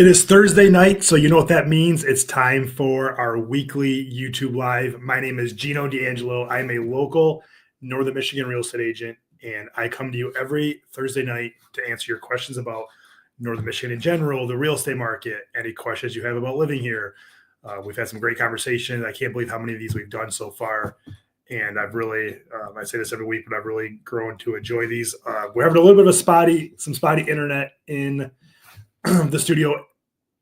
It is Thursday night, so you know what that means. It's time for our weekly YouTube Live. My name is Gino D'Angelo. I'm a local Northern Michigan real estate agent, and I come to you every Thursday night to answer your questions about Northern Michigan in general, the real estate market, any questions you have about living here. We've had some great conversations. I can't believe how many of these we've done so far. And I've really, I say this every week, but I've really grown to enjoy these. We're having a little bit of some spotty internet in the studio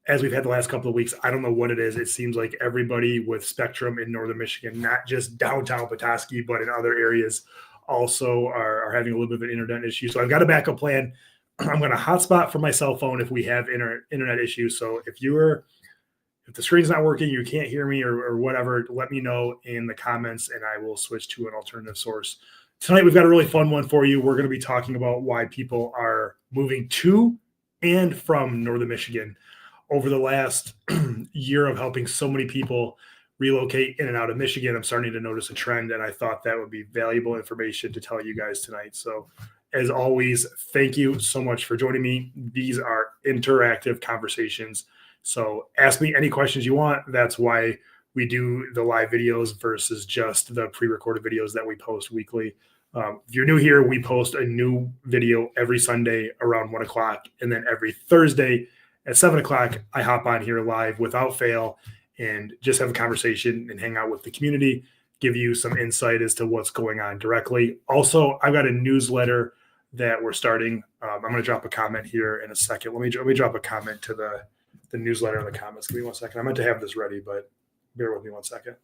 as we've had the last couple of weeks. I don't know what it is. It seems like everybody with Spectrum in Northern Michigan, not just downtown Petoskey, but in other areas also are having a little bit of an internet issue. So I've got a backup plan. I'm going to hotspot from my cell phone if we have internet issues. So if the screen's not working, you can't hear me or whatever, let me know in the comments and I will switch to an alternative source. Tonight, we've got a really fun one for you. We're going to be talking about why people are moving to and from Northern Michigan. Over the last year of helping so many people relocate in and out of Michigan, I'm starting to notice a trend, and I thought that would be valuable information to tell you guys tonight. So as always, thank you so much for joining me. These are interactive conversations. So ask me any questions you want. That's why we do the live videos versus just the pre-recorded videos that we post weekly. If you're new here, we post a new video every Sunday around 1 o'clock. And then every Thursday at 7 o'clock, I hop on here live without fail and just have a conversation and hang out with the community, give you some insight as to what's going on directly. Also, I've got a newsletter that we're starting. I'm going to drop a comment here in a second. Let me drop a comment to the newsletter in the comments. Give me 1 second. I meant to have this ready, but bear with me 1 second.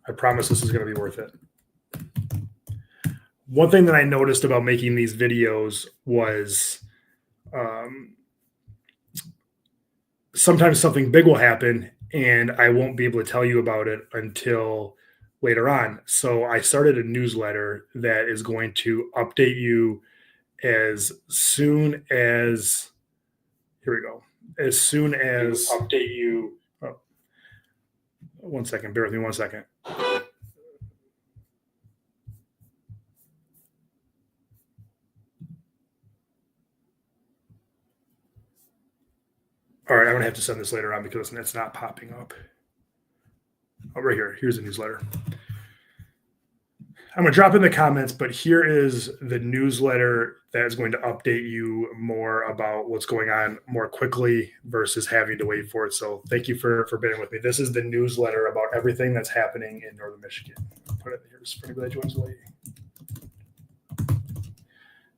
I promise this is going to be worth it. One thing that I noticed about making these videos was sometimes something big will happen and I won't be able to tell you about it until later on. So I started a newsletter that is going to update you as soon as, here we go, as soon as update you. Oh, 1 second, bear with me 1 second. All right, I'm going to have to send this later on because it's not popping up. Oh, right here. Here's the newsletter. I'm going to drop in the comments, but here is the newsletter that is going to update you more about what's going on more quickly versus having to wait for it. So thank you for being with me. This is the newsletter about everything that's happening in Northern Michigan. I'll put it here just for anybody that joins late.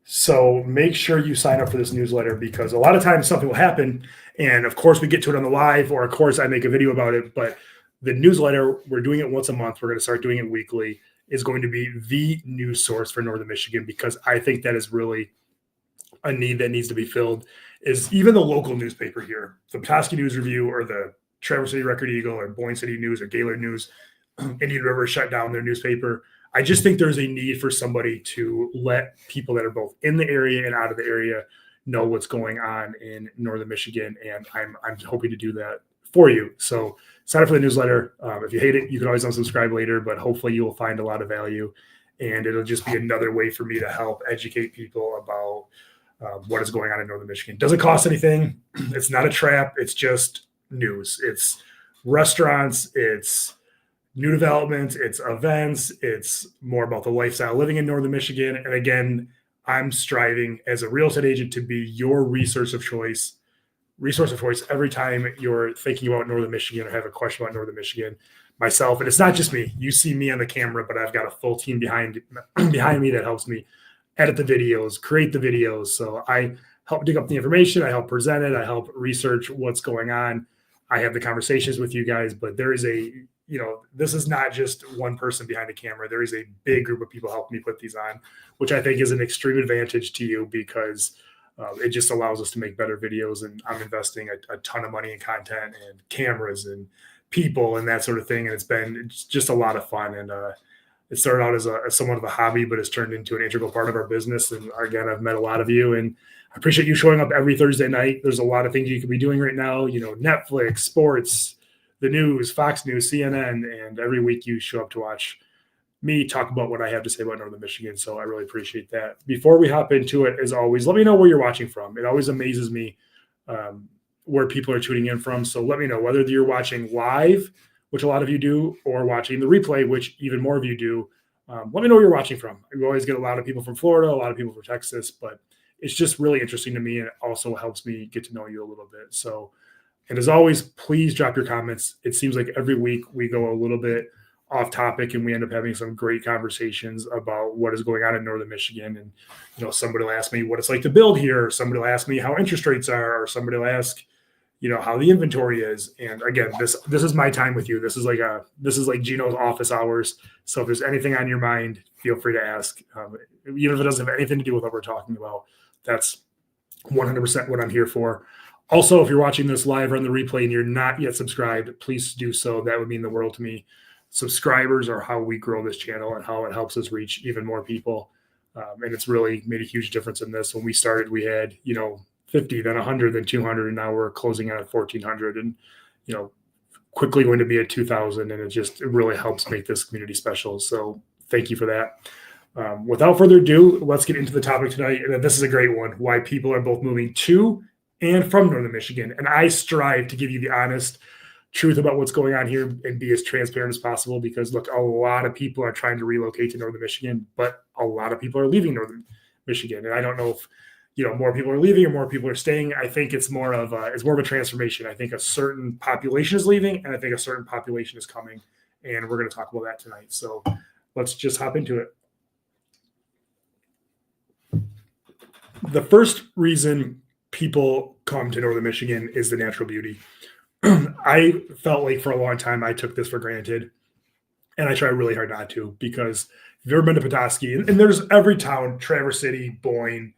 So make sure you sign up for this newsletter because a lot of times something will happen. And of course we get to it on the live, or of course I make a video about it, but the newsletter, we're doing it once a month. We're going to start doing it weekly, is going to be the news source for Northern Michigan because I think that is really a need that needs to be filled. Is even the local newspaper here, the Petoskey News Review or the Traverse City Record Eagle or Boyne City News or Gaylord News, Indian River shut down their newspaper. I just think there's a need for somebody to let people that are both in the area and out of the area know what's going on in Northern Michigan, and I'm hoping to do that for you. So sign up for the newsletter. If you hate it, you can always unsubscribe later, but hopefully you will find a lot of value, and it'll just be another way for me to help educate people about what is going on in Northern Michigan. It doesn't cost anything. It's not a trap. It's just news. It's restaurants. It's new developments, it's events, it's more about the lifestyle living in Northern Michigan. And again, I'm striving as a real estate agent to be your resource of choice every time you're thinking about Northern Michigan or have a question about Northern Michigan. Myself, and it's not just me. You see me on the camera, but I've got a full team behind me that helps me edit the videos, create the videos. So I help dig up the information, I help present it, I help research what's going on. I have the conversations with you guys, but there is this is not just one person behind the camera. There is a big group of people helping me put these on, which I think is an extreme advantage to you because it just allows us to make better videos. And I'm investing a ton of money in content and cameras and people and that sort of thing. And it's just a lot of fun. And it started out as somewhat of a hobby, but it's turned into an integral part of our business. And again, I've met a lot of you, and I appreciate you showing up every Thursday night. There's a lot of things you could be doing right now, Netflix, sports, the news, Fox News, CNN, and every week you show up to watch me talk about what I have to say about Northern Michigan. So I really appreciate that. Before we hop into it, as always, let me know where you're watching from. It always amazes me where people are tuning in from. So let me know whether you're watching live, which a lot of you do, or watching the replay, which even more of you do. Let me know where you're watching from. We always get a lot of people from Florida, a lot of people from Texas, but it's just really interesting to me. And it also helps me get to know you a little bit. So, and as always, please drop your comments. It seems like every week we go a little bit off topic and we end up having some great conversations about what is going on in Northern Michigan. And, somebody will ask me what it's like to build here. Or somebody will ask me how interest rates are, or somebody will ask, how the inventory is. And again, this is my time with you. This is like Gino's office hours. So if there's anything on your mind, feel free to ask. Even if it doesn't have anything to do with what we're talking about, that's 100% what I'm here for. Also, if you're watching this live or on the replay and you're not yet subscribed, please do so. That would mean the world to me. Subscribers are how we grow this channel and how it helps us reach even more people. And it's really made a huge difference in this. When we started, we had, 50, then 100, then 200, and now we're closing out at 1,400 and, quickly going to be at 2,000. And it really helps make this community special. So thank you for that. Without further ado, let's get into the topic tonight. And this is a great one, why people are both moving to and from Northern Michigan. And I strive to give you the honest truth about what's going on here and be as transparent as possible, because look, a lot of people are trying to relocate to Northern Michigan, but a lot of people are leaving Northern Michigan. And I don't know if, more people are leaving or more people are staying. I think it's more of a transformation. I think a certain population is leaving and I think a certain population is coming, and we're going to talk about that tonight. So let's just hop into it. The first reason people come to Northern Michigan is the natural beauty. I felt like for a long time I took this for granted, and I try really hard not to, because if you've ever been to Petoskey, and there's every town, Traverse City, Boyne,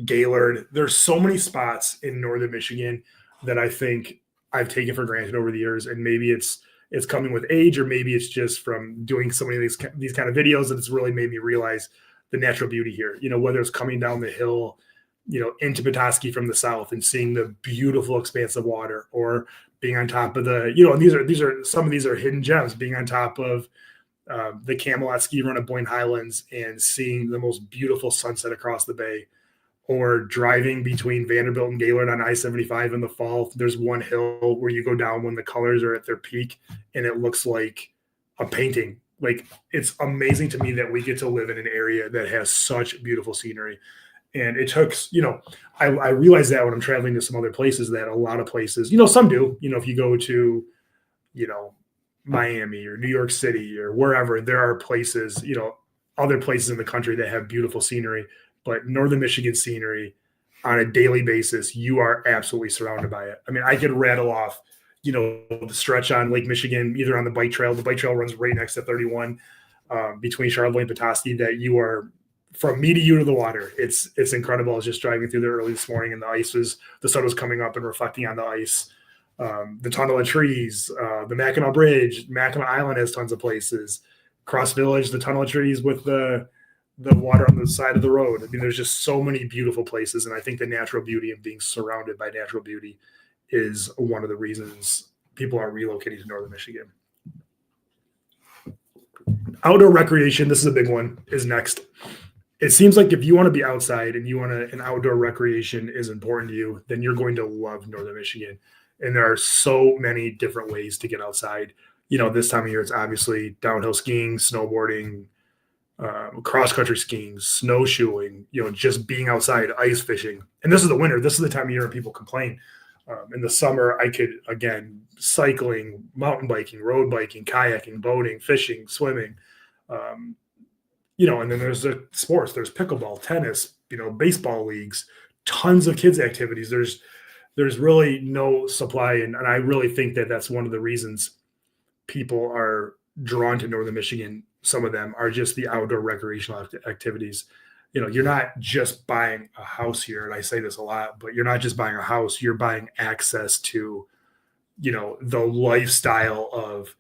Gaylord, there's so many spots in Northern Michigan that I think I've taken for granted over the years. And maybe it's coming with age, or maybe it's just from doing so many of these kind of videos that it's really made me realize the natural beauty here, whether it's coming down the hill, into Petoskey from the south and seeing the beautiful expanse of water, or being on top of the, and some of these are hidden gems, being on top of the Camelot ski run at Boyne Highlands and seeing the most beautiful sunset across the bay, or driving between Vanderbilt and Gaylord on I-75 in the fall. There's one hill where you go down when the colors are at their peak and it looks like a painting. Like, it's amazing to me that we get to live in an area that has such beautiful scenery. And it took, I realize that when I'm traveling to some other places, that a lot of places, some do, if you go to, Miami or New York City or wherever, there are places, other places in the country that have beautiful scenery, but Northern Michigan scenery on a daily basis, you are absolutely surrounded by it. I mean, I could rattle off, the stretch on Lake Michigan, either on the bike trail. The bike trail runs right next to 31 between Charlotte and Petoskey, that you are from me to you to the water. It's incredible. I was just driving through there early this morning, and the sun was coming up and reflecting on the ice. The tunnel of trees, the Mackinac Bridge, Mackinac Island has tons of places. Cross Village, the tunnel of trees with the water on the side of the road. I mean, there's just so many beautiful places, and I think the natural beauty of being surrounded by natural beauty is one of the reasons people are relocating to Northern Michigan. Outdoor recreation, this is a big one, is next. It seems like if you want to be outside and and outdoor recreation is important to you, then you're going to love Northern Michigan. And there are so many different ways to get outside. This time of year, it's obviously downhill skiing, snowboarding, cross-country skiing, snowshoeing, just being outside, ice fishing. And this is the winter. This is the time of year when people complain. In the summer, I could, again, cycling, mountain biking, road biking, kayaking, boating, fishing, swimming. And then there's the sports. There's pickleball, tennis, baseball leagues, tons of kids' activities. There's really no supply. And I really think that that's one of the reasons people are drawn to Northern Michigan. Some of them are just the outdoor recreational activities. You're not just buying a house here. And I say this a lot, but you're not just buying a house. You're buying access to, the lifestyle of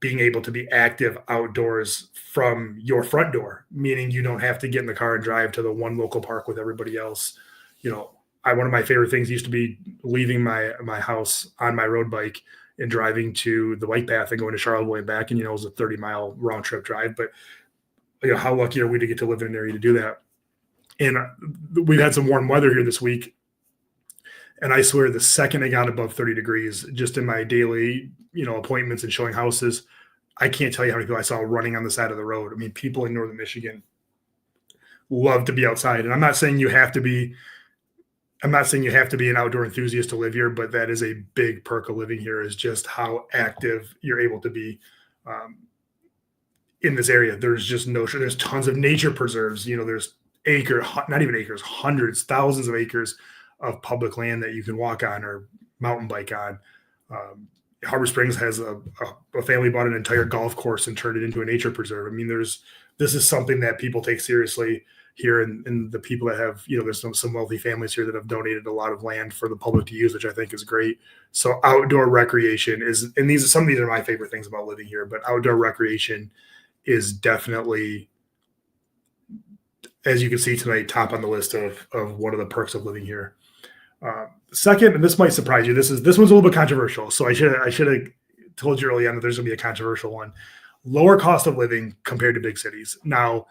being able to be active outdoors from your front door, meaning you don't have to get in the car and drive to the one local park with everybody else. One of my favorite things used to be leaving my house on my road bike and driving to the bike path and going to Charlottesville and back. And, it was a 30-mile round trip drive. But, how lucky are we to get to live in an area to do that? And we've had some warm weather here this week. And I swear the second it got above 30 degrees, just in my daily, appointments and showing houses, I can't tell you how many people I saw running on the side of the road. I mean, people in northern Michigan love to be outside. And I'm not saying you have to be an outdoor enthusiast to live here, but that is a big perk of living here, is just how active you're able to be in this area. There's just there's tons of nature preserves. There's not even acres, hundreds, thousands of acres of public land that you can walk on or mountain bike on. Harbor Springs has a family bought an entire golf course and turned it into a nature preserve. I mean, this is something that people take seriously here, and the people that have, there's some wealthy families here that have donated a lot of land for the public to use, which I think is great. So outdoor recreation and some of these are my favorite things about living here, but outdoor recreation is definitely, as you can see tonight, top on the list of one of the perks of living here. Second, and this might surprise you, this one's a little bit controversial. So I should have told you early on that there's going to be a controversial one. Lower cost of living compared to big cities. Now,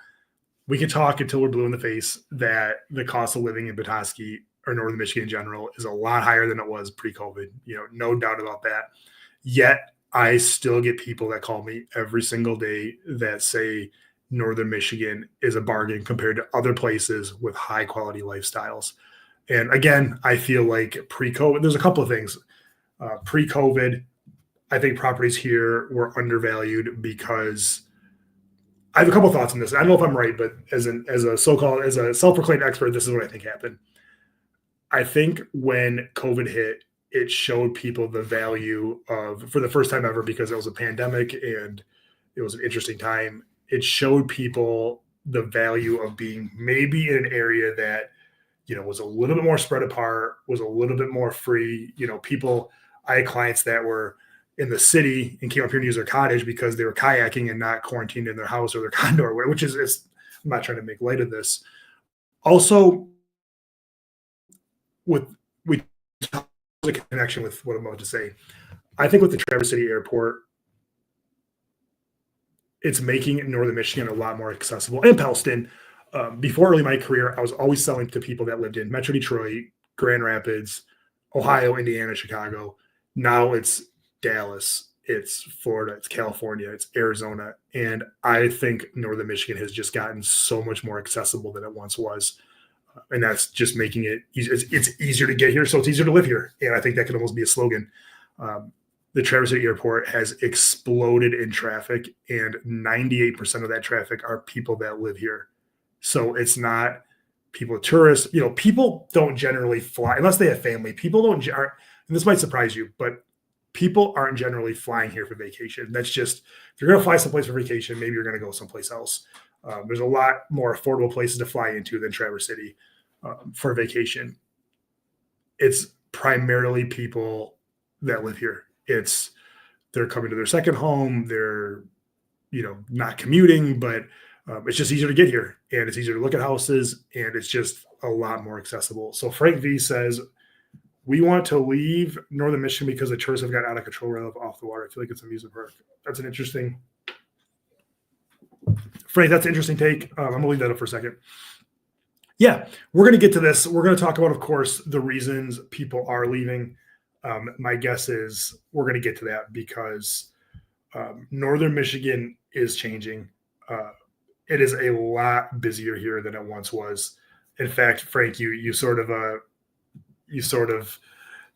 we can talk until we're blue in the face that the cost of living in Petoskey or northern Michigan in general is a lot higher than it was pre-COVID. No doubt about that. Yet I still get people that call me every single day that say northern Michigan is a bargain compared to other places with high quality lifestyles. And again, I feel like pre-COVID, there's a couple of things. Pre-COVID, I think properties here were undervalued because I have a couple of thoughts on this. I don't know if I'm right, but as a self-proclaimed expert, this is what I think happened. I think when COVID hit, it showed people the value of, for the first time ever, because it was a pandemic and it was an interesting time, it showed people the value of being maybe in an area that, was a little bit more spread apart, was a little bit more free. I had clients that were in the city and came up here to use their cottage because they were kayaking and not quarantined in their house or their condo, which is I'm not trying to make light of this. Also, we talk a connection with what I'm about to say. I think with the Traverse City Airport, it's making northern Michigan a lot more accessible. And Pellston, before early my career, I was always selling to people that lived in Metro Detroit, Grand Rapids, Ohio, Indiana, Chicago. Now it's Dallas, it's Florida, it's California, it's Arizona. And I think northern Michigan has just gotten so much more accessible than it once was. And that's just making it easier. It's easier to get here, so it's easier to live here. And I think that could almost be a slogan. The Traverse City Airport has exploded in traffic, and 98% of that traffic are people that live here. So it's not people, tourists. People don't generally fly unless they have family. People don't, and this might surprise you, but people aren't generally flying here for vacation. That's just, if you're going to fly someplace for vacation, maybe you're going to go someplace else. There's a lot more affordable places to fly into than Traverse City for vacation. It's primarily people that live here. They're coming to their second home. They're, not commuting, but it's just easier to get here, and it's easier to look at houses, and it's just a lot more accessible. So Frank V says, we want to leave northern Michigan because the tourists have gotten out of control right off the water. I feel like it's an amusement park. That's an interesting, Frank, that's an interesting take. I'm going to leave that up for a second. Yeah, we're going to get to this. We're going to talk about, of course, the reasons people are leaving. My guess is we're going to get to that because northern Michigan is changing. It is a lot busier here than it once was. In fact, Frank, you sort of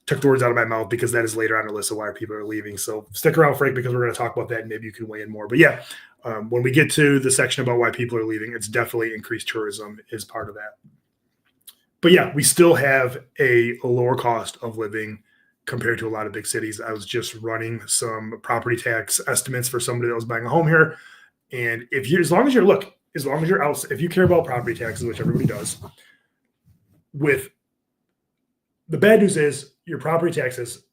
took the words out of my mouth, because that is later on the list of why people are leaving. So stick around, Frank, because we're going to talk about that, and maybe you can weigh in more. But yeah, when we get to the section about why people are leaving, it's definitely increased tourism is part of that. But yeah, we still have a lower cost of living compared to a lot of big cities. I was just running some property tax estimates for somebody that was buying a home here. And if you care about property taxes, which everybody does, the bad news is your property taxes,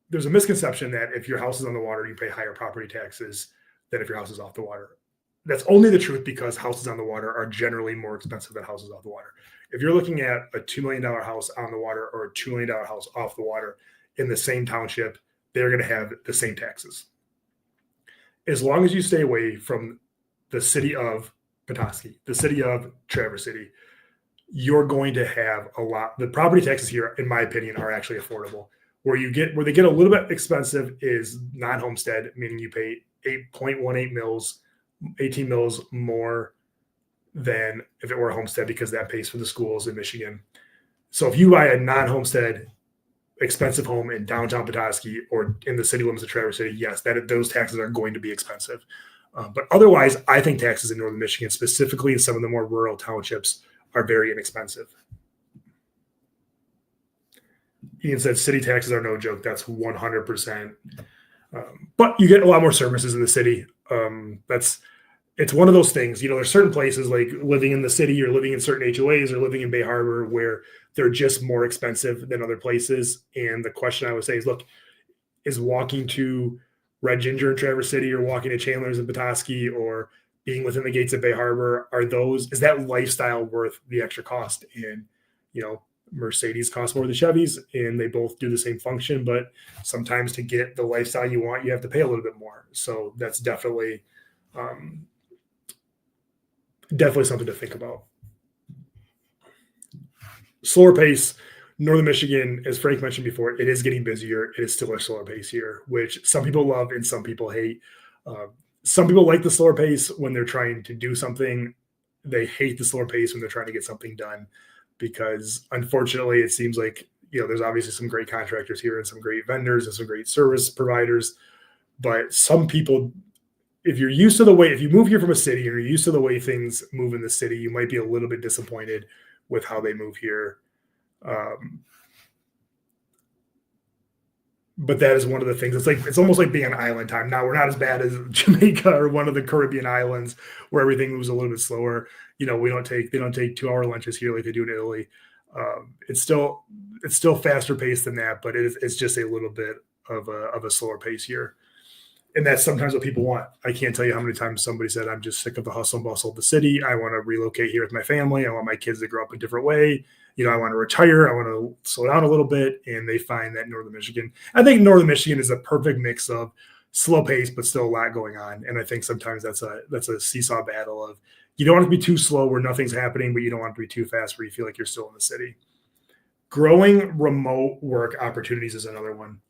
there's a misconception that if your house is on the water, you pay higher property taxes than if your house is off the water. That's only the truth, because houses on the water are generally more expensive than houses off the water. If you're looking at a $2 million house on the water or a $2 million house off the water in the same township, they're going to have the same taxes. As long as you stay away from the city of Petoskey, the city of Traverse City, you're going to have a lot. The property taxes here, in my opinion, are actually affordable. Where they get a little bit expensive is non-homestead, meaning you pay 8.18 mils, 18 mils more than if it were a homestead, because that pays for the schools in Michigan. So if you buy a non-homestead expensive home in downtown Petoskey or in the city limits of Traverse City, yes, those taxes are going to be expensive. But otherwise, I think taxes in northern Michigan, specifically in some of the more rural townships, are very inexpensive. Ian said city taxes are no joke. That's 100%. But you get a lot more services in the city. It's one of those things, there's certain places like living in the city or living in certain HOAs or living in Bay Harbor where they're just more expensive than other places. And the question I would say is, look, is walking to Red Ginger in Traverse City or walking to Chandler's in Petoskey or being within the gates of Bay Harbor, is that lifestyle worth the extra cost? And, Mercedes costs more than Chevys and they both do the same function, but sometimes to get the lifestyle you want, you have to pay a little bit more. So that's definitely something to think about. Slower pace, northern Michigan, as Frank mentioned before, it is getting busier. It is still a slower pace here, which some people love and some people hate. Some people like the slower pace when they're trying to do something. They hate the slower pace when they're trying to get something done, because unfortunately it seems like, there's obviously some great contractors here and some great vendors and some great service providers. But some people, if you move here from a city and you're used to the way things move in the city, you might be a little bit disappointed with how they move here. But that is one of the things. It's almost like being on island time. Now, we're not as bad as Jamaica or one of the Caribbean islands where everything moves a little bit slower. They don't take 2-hour lunches here like they do in Italy. It's still faster paced than that, but it's just a little bit of a slower pace here. And that's sometimes what people want. I can't tell you how many times somebody said, I'm just sick of the hustle and bustle of the city. I want to relocate here with my family. I want my kids to grow up a different way. I want to retire. I want to slow down a little bit. And they find that northern Michigan, I think northern Michigan is a perfect mix of slow pace, but still a lot going on. And I think sometimes that's a seesaw battle of, you don't want to be too slow where nothing's happening, but you don't want to be too fast where you feel like you're still in the city. Growing remote work opportunities is another one.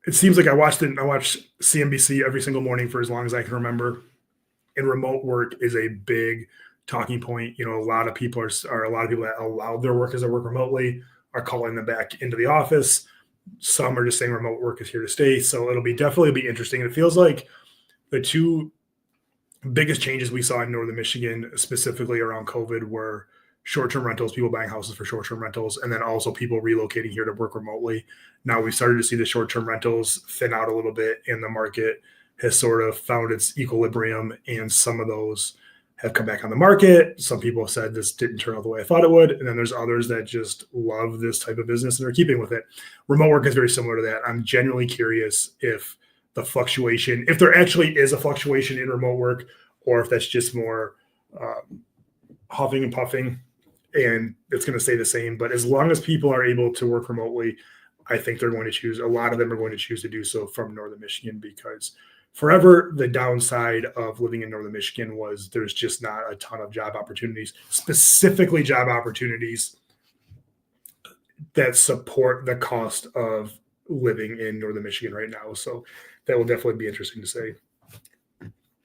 It seems like I watch CNBC every single morning for as long as I can remember. And remote work is a big talking point. A lot of people that allow their workers to work remotely are calling them back into the office. Some are just saying remote work is here to stay. So it'll definitely be interesting. It feels like the two biggest changes we saw in northern Michigan, specifically around COVID, were short-term rentals, people buying houses for short-term rentals, and then also people relocating here to work remotely. Now we've started to see the short-term rentals thin out a little bit, and the market has sort of found its equilibrium, and some of those have come back on the market. Some people have said this didn't turn out the way I thought it would, and then there's others that just love this type of business and are keeping with it. Remote work is very similar to that. I'm genuinely curious if there actually is a fluctuation in remote work, or if that's just more huffing and puffing, and it's going to stay the same. But as long as people are able to work remotely, I think a lot of them are going to choose to do so from northern Michigan, because forever the downside of living in northern Michigan was there's just not a ton of job opportunities, specifically job opportunities that support the cost of living in northern Michigan right now. So that will definitely be interesting to say.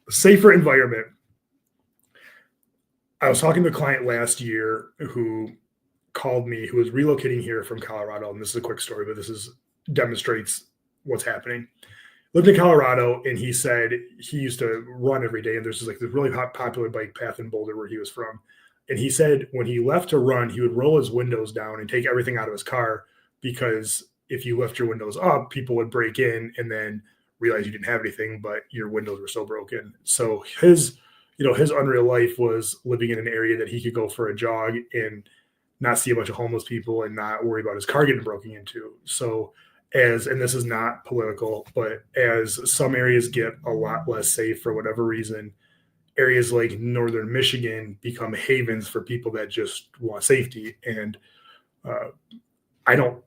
Safer environment. I was talking to a client last year who called me, who was relocating here from Colorado. And this is a quick story, but demonstrates what's happening. Lived in Colorado, and he said he used to run every day. And there's this really popular bike path in Boulder where he was from. And he said when he left to run, he would roll his windows down and take everything out of his car, because if you left your windows up, people would break in and then realize you didn't have anything, but your windows were still broken. So his unreal life was living in an area that he could go for a jog and not see a bunch of homeless people and not worry about his car getting broken into. So and this is not political, but as some areas get a lot less safe for whatever reason, areas like northern Michigan become havens for people that just want safety. And Uh, I don't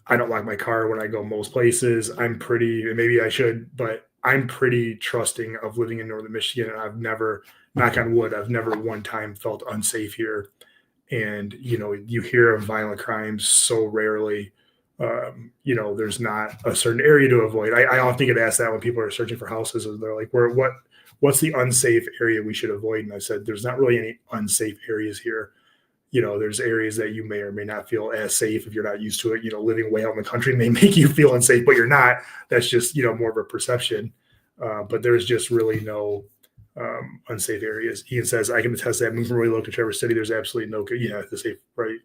I don't lock my car when I go most places. I'm pretty, maybe I should, but I'm pretty trusting of living in Northern Michigan. And I've never, knock on wood, I've never one time felt unsafe here. And, you hear of violent crimes so rarely. There's not a certain area to avoid. I often get asked that when people are searching for houses, and they're like, what's the unsafe area we should avoid? And I said, there's not really any unsafe areas here. There's areas that you may or may not feel as safe if you're not used to it. Living way out in the country may make you feel unsafe, but you're not. That's just, more of a perception. But there's just really no unsafe areas. Ian says, I can attest that moving from Royal Oak to Traverse City, there's absolutely no, yeah, the safe, right.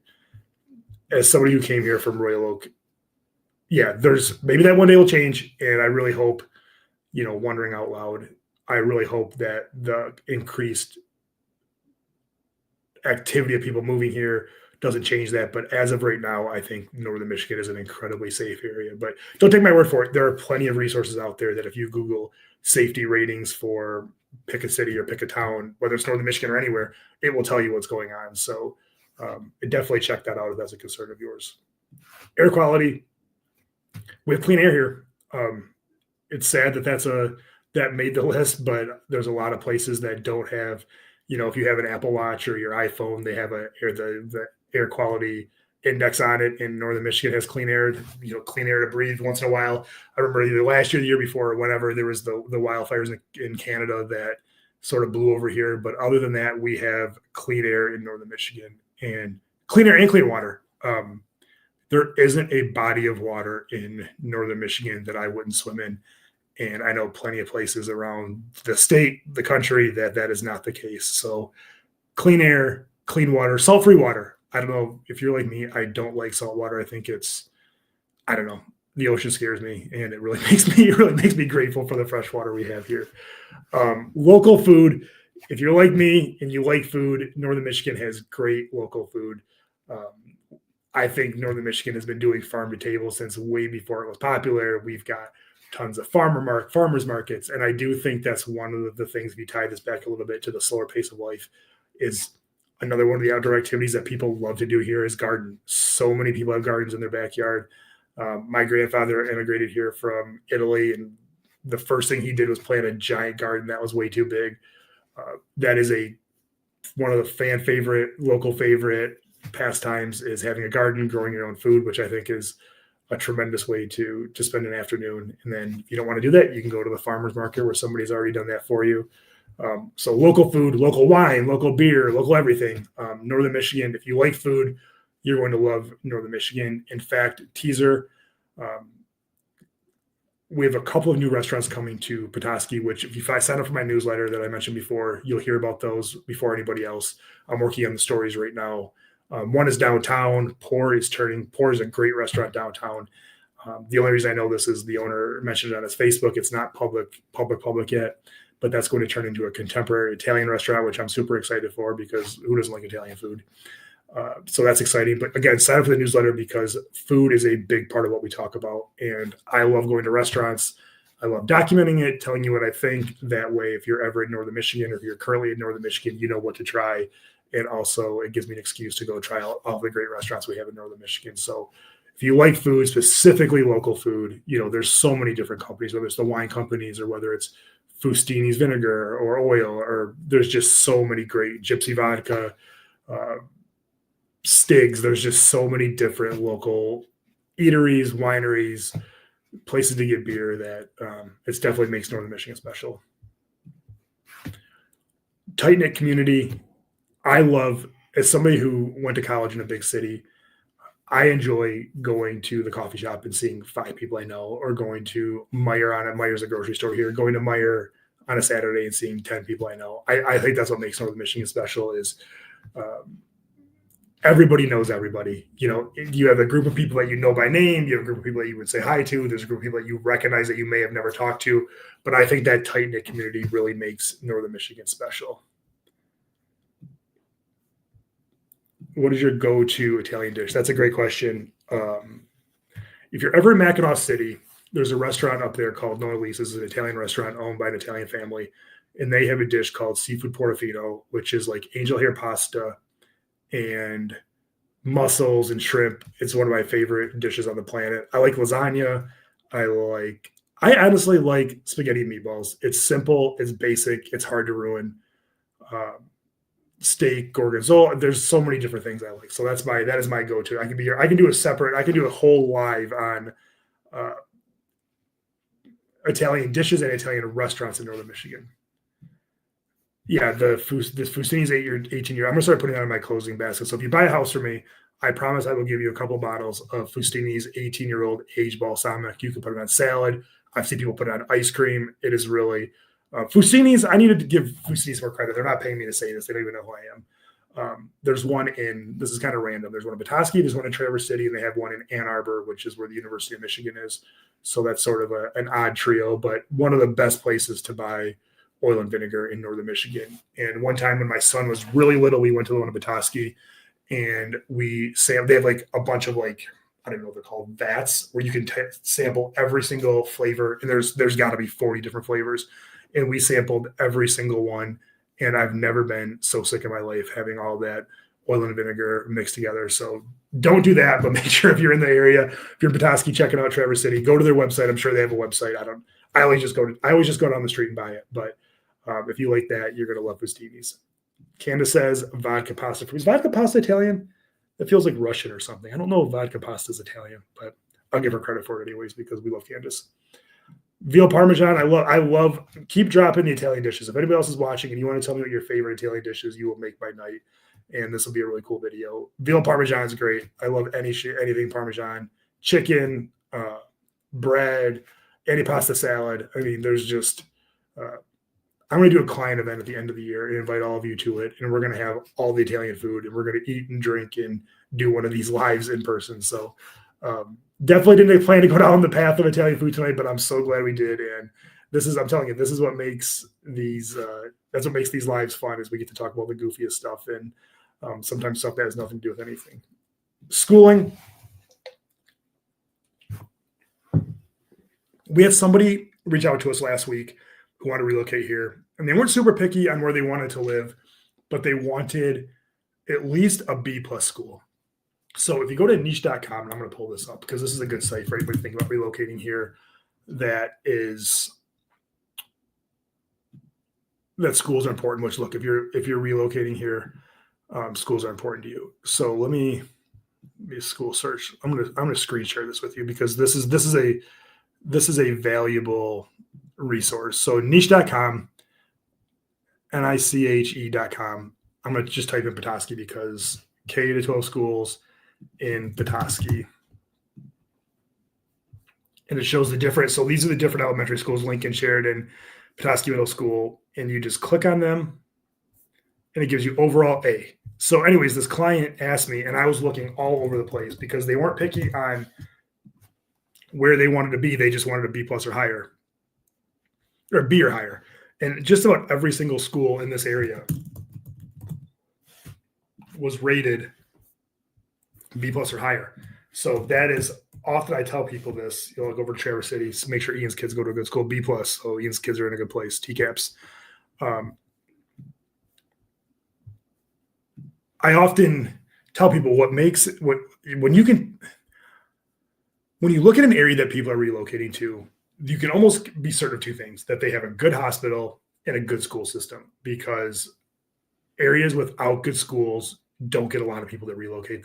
As somebody who came here from Royal Oak, yeah, there's maybe that one day will change. And I really hope, wondering out loud, I really hope that the increased activity of people moving here doesn't change that. But as of right now, I think Northern Michigan is an incredibly safe area. But don't take my word for it. There are plenty of resources out there that if you Google safety ratings for pick a city or pick a town, whether it's Northern Michigan or anywhere, it will tell you what's going on. So definitely check that out if that's a concern of yours. Air quality. We have clean air here. It's sad that made the list, but there's a lot of places that don't have. If you have an Apple Watch or your iPhone, they have the air quality index on it. And Northern Michigan has clean air, clean air to breathe once in a while. I remember either last year, the year before, or whenever there was the wildfires in Canada that sort of blew over here. But other than that, we have clean air in Northern Michigan, and clean air and clean water. There isn't a body of water in Northern Michigan that I wouldn't swim in. And I know plenty of places around the state, the country, that is not the case. So clean air, clean water, salt-free water. I don't know if you're like me, I don't like salt water. I think I don't know. The ocean scares me, and it really makes me grateful for the fresh water we have here. Local food. If you're like me and you like food, Northern Michigan has great local food. I think Northern Michigan has been doing farm to table since way before it was popular. We've got tons of farmers markets. And I do think that's one of the things, if you tie this back a little bit to the slower pace of life, is another one of the outdoor activities that people love to do here is garden. So many people have gardens in their backyard. My grandfather immigrated here from Italy, and the first thing he did was plant a giant garden that was way too big. That is one of the local favorite pastimes, is having a garden, growing your own food, which I think is a tremendous way to spend an afternoon. And then if you don't want to do that, you can go to the farmer's market where somebody's already done that for you. So local food, local wine, local beer, local everything. Northern Michigan, if you like food, you're going to love Northern Michigan. In fact, teaser, we have a couple of new restaurants coming to Petoskey, which if you sign up for my newsletter that I mentioned before, you'll hear about those before anybody else. I'm working on the stories right now. One is downtown. Pour is a great restaurant downtown. The only reason I know this is the owner mentioned it on his Facebook. It's not public yet, but that's going to turn into a contemporary Italian restaurant, which I'm super excited for, because who doesn't like Italian food? So that's exciting. But again, sign up for the newsletter, because food is a big part of what we talk about. And I love going to restaurants. I love documenting it, telling you what I think. That way, if you're ever in Northern Michigan, or if you're currently in Northern Michigan, you know what to try. And also, it gives me an excuse to go try all the great restaurants we have in Northern Michigan. So if you like food, specifically local food, there's so many different companies, whether it's the wine companies or whether it's Fustini's vinegar or oil, or there's just so many great Gypsy vodka, Stig's. There's just so many different local eateries, wineries, places to get beer that it definitely makes Northern Michigan special. Tight-knit community. I love, as somebody who went to college in a big city, I enjoy going to the coffee shop and seeing 5 people I know, or going to Meijer's a grocery store here, going to Meijer on a Saturday and seeing 10 people I know. I think that's what makes Northern Michigan special, is everybody knows everybody. You have a group of people that you know by name. You have a group of people that you would say hi to. There's a group of people that you recognize that you may have never talked to. But I think that tight-knit community really makes Northern Michigan special. What is your go-to Italian dish? That's a great question. If you're ever in Mackinac City, there's a restaurant up there called Nonna Lisa's. It's an Italian restaurant owned by an Italian family, and they have a dish called seafood portofino, which is like angel hair pasta and mussels and shrimp. It's one of my favorite dishes on the planet. I like lasagna. I honestly like spaghetti and meatballs. It's simple, it's basic, it's hard to ruin. Um, Steak, gorgonzola. There's so many different things I like. So that is my go-to. I can do a separate. I can do a whole live on uh, Italian dishes and Italian restaurants in Northern Michigan. Yeah, the Fustini's 18 year. I'm gonna start putting that in my closing basket. So if you buy a house from me, I promise I will give you a couple bottles of Fustini's 18-year-old aged balsamic. You can put it on salad. I've seen people put it on ice cream. It is really Fustini's. I needed to give Fustini's more credit. They're not paying me to say this. They don't even know who I am. There's one in. This is kind of random. There's one in Petoskey. There's one in Traverse City, and they have one in Ann Arbor, which is where the University of Michigan is. So that's sort of an odd trio, but one of the best places to buy oil and vinegar in Northern Michigan. And one time when my son was really little, we went to the one in Petoskey, and they have like a bunch of like, I don't know what they're called, vats where you can sample every single flavor. And there's got to be 40 different flavors. And we sampled every single one. And I've never been so sick in my life having all that oil and vinegar mixed together. So don't do that, but make sure if you're in the area, if you're in Petoskey, checking out Traverse City, go to their website. I'm sure they have a website. I always just go down the street and buy it. But if you like that, you're going to love Fustini's. Candace says vodka pasta. Is vodka pasta Italian? It feels like Russian or something. I don't know if vodka pasta is Italian, but I'll give her credit for it anyways because we love Candace. Veal Parmesan. I love. Keep dropping the Italian dishes. If anybody else is watching and you want to tell me what your favorite Italian dish is, you will make my night. And this will be a really cool video. Veal Parmesan is great. I love anything Parmesan. Chicken, bread, any pasta salad. I mean, there's just. I'm going to do a client event at the end of the year and invite all of you to it. And we're going to have all the Italian food and we're going to eat and drink and do one of these lives in person. So definitely didn't plan to go down the path of Italian food tonight, but I'm so glad we did. And I'm telling you, this is what makes that's what makes these lives fun is we get to talk about the goofiest stuff and sometimes stuff that has nothing to do with anything. Schooling. We had somebody reach out to us last week who want to relocate here. And they weren't super picky on where they wanted to live, but they wanted at least a B+ school. So if you go to niche.com, and I'm going to pull this up because this is a good site for anybody thinking about relocating here, that schools are important, which look, if you're relocating here, schools are important to you. So let me school search. I'm going to screen share this with you because this is a valuable resource. So niche.com, niche.com. I'm going to just type in Petoskey because K-12 schools in Petoskey. And it shows the different. So these are the different elementary schools, Lincoln, Sheridan, Petoskey Middle School. And you just click on them and it gives you overall A. So anyways, this client asked me, and I was looking all over the place because they weren't picky on where they wanted to be. They just wanted a B+ or higher. Or B or higher. And just about every single school in this area was rated B+ or higher. So that is often I tell people this. Go over to Traverse City, make sure Ian's kids go to a good school, B+. So Ian's kids are in a good place, TCAPS. I often tell people when you look at an area that people are relocating to, you can almost be certain of two things, that they have a good hospital and a good school system, because areas without good schools don't get a lot of people that relocate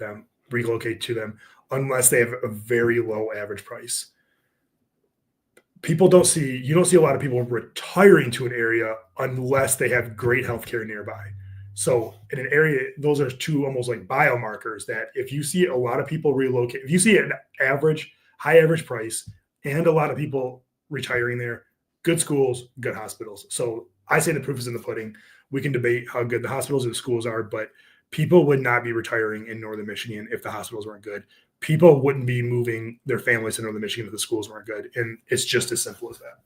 to them unless they have a very low average price. You don't see a lot of people retiring to an area unless they have great healthcare nearby. So in an area, those are two almost like biomarkers that if you see a lot of people relocate, if you see an high average price and a lot of people retiring there, good schools, good hospitals. So I say the proof is in the pudding. We can debate how good the hospitals and the schools are, but people would not be retiring in Northern Michigan if the hospitals weren't good. People wouldn't be moving their families to Northern Michigan if the schools weren't good. And it's just as simple as that.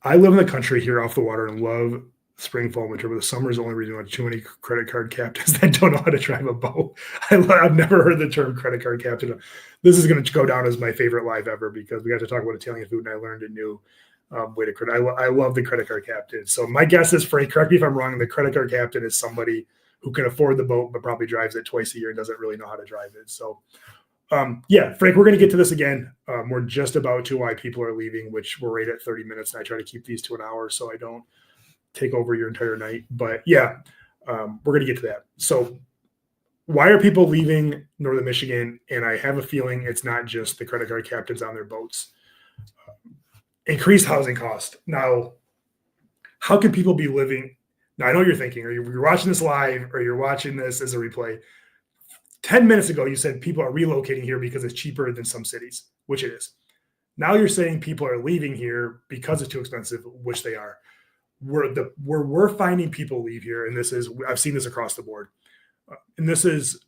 I live in the country here off the water and love spring, fall, winter, but the summer is the only reason why too many credit card captains that don't know how to drive a boat. I've never heard the term credit card captain. This is going to go down as my favorite live ever because we got to talk about Italian food and I learned a new way to credit. I love the credit card captain. So my guess is, Frank, correct me if I'm wrong, the credit card captain is somebody who can afford the boat, but probably drives it twice a year and doesn't really know how to drive it. So yeah, Frank, we're going to get to this again. We're just about to why people are leaving, which we're right at 30 minutes. And I try to keep these to an hour so I don't take over your entire night. But yeah, we're going to get to that. So why are people leaving Northern Michigan? And I have a feeling it's not just the credit card captains on their boats. Increased housing cost. Now, how can people be living? Now, I know you're thinking, or you're watching this live, or you're watching this as a replay. 10 minutes ago, you said people are relocating here because it's cheaper than some cities, which it is. Now you're saying people are leaving here because it's too expensive, which they are. We're finding people leave here, and I've seen this across the board. And this is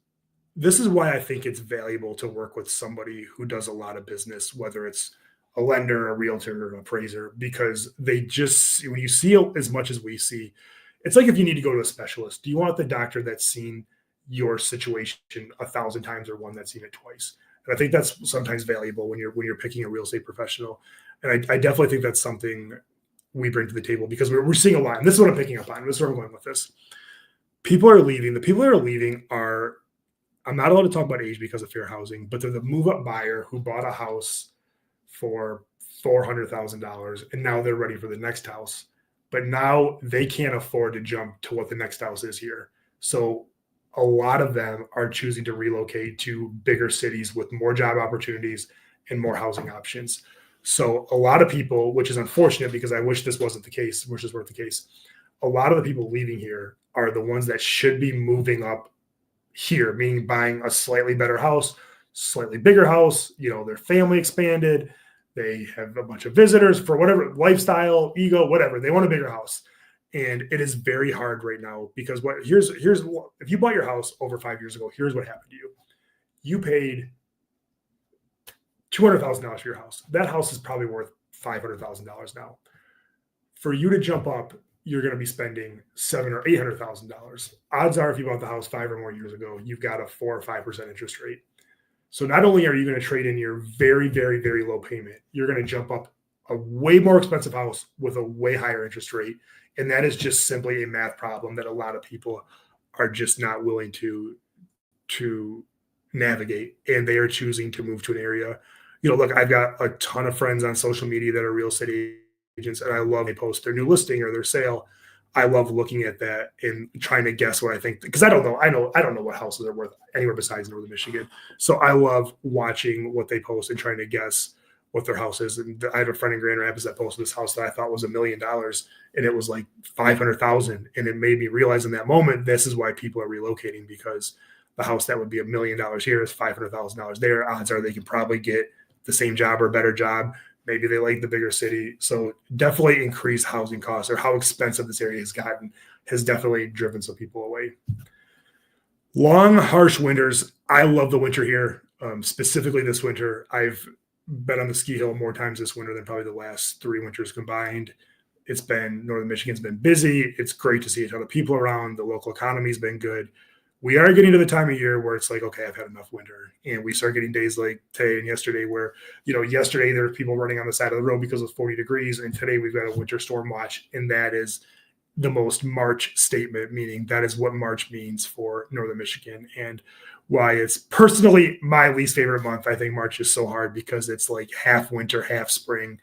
why I think it's valuable to work with somebody who does a lot of business, whether it's a lender, a realtor, or an appraiser, because when you see as much as we see, it's like if you need to go to a specialist. Do you want the doctor that's seen your situation 1,000 times or one that's seen it twice? And I think that's sometimes valuable when you're picking a real estate professional. And I definitely think that's something we bring to the table because we're seeing a lot. And this is what I'm picking up on. This is where I'm going with this. People are leaving. The people that are leaving are, I'm not allowed to talk about age because of fair housing, but they're the move-up buyer who bought a house for $400,000 and now they're ready for the next house. But now they can't afford to jump to what the next house is here. So a lot of them are choosing to relocate to bigger cities with more job opportunities and more housing options. So a lot of people, which is unfortunate because I wish this wasn't the case, which is worth the case. A lot of the people leaving here are the ones that should be moving up here, meaning buying a slightly better house, slightly bigger house, their family expanded. They have a bunch of visitors for whatever lifestyle, ego, whatever. They want a bigger house. And it is very hard right now because here's if you bought your house over 5 years ago, here's what happened to you. You paid $200,000 for your house. That house is probably worth $500,000 now. For you to jump up, you're going to be spending $700,000 or $800,000. Odds are, if you bought the house 5 or more years ago, you've got a 4 or 5% interest rate. So not only are you going to trade in your very, very, very low payment, you're going to jump up a way more expensive house with a way higher interest rate. And that is just simply a math problem that a lot of people are just not willing to navigate. And they are choosing to move to an area. Look, I've got a ton of friends on social media that are real estate agents, and I love they post their new listing or their sale. I love looking at that and trying to guess what I think, because I don't know. I don't know what houses are worth anywhere besides Northern Michigan. So I love watching what they post and trying to guess what their house is. And I have a friend in Grand Rapids that posted this house that I thought was $1 million, and it was like 500,000. And it made me realize in that moment, this is why people are relocating, because the house that would be $1 million here is $500,000 there. Odds are they can probably get the same job or a better job. Maybe they like the bigger city. So definitely increased housing costs, or how expensive this area has gotten, has definitely driven some people away. Long, harsh winters. I love the winter here, specifically this winter. I've been on the ski hill more times this winter than probably the last 3 winters combined. Northern Michigan's been busy. It's great to see a ton of people around. The local economy's been good. We are getting to the time of year where it's like, okay, I've had enough winter. And we start getting days like today and yesterday where, yesterday there were people running on the side of the road because it was 40 degrees. And today we've got a winter storm watch. And that is the most March statement, meaning that is what March means for Northern Michigan. And why it's personally my least favorite month. I think March is so hard because it's like half winter, half spring.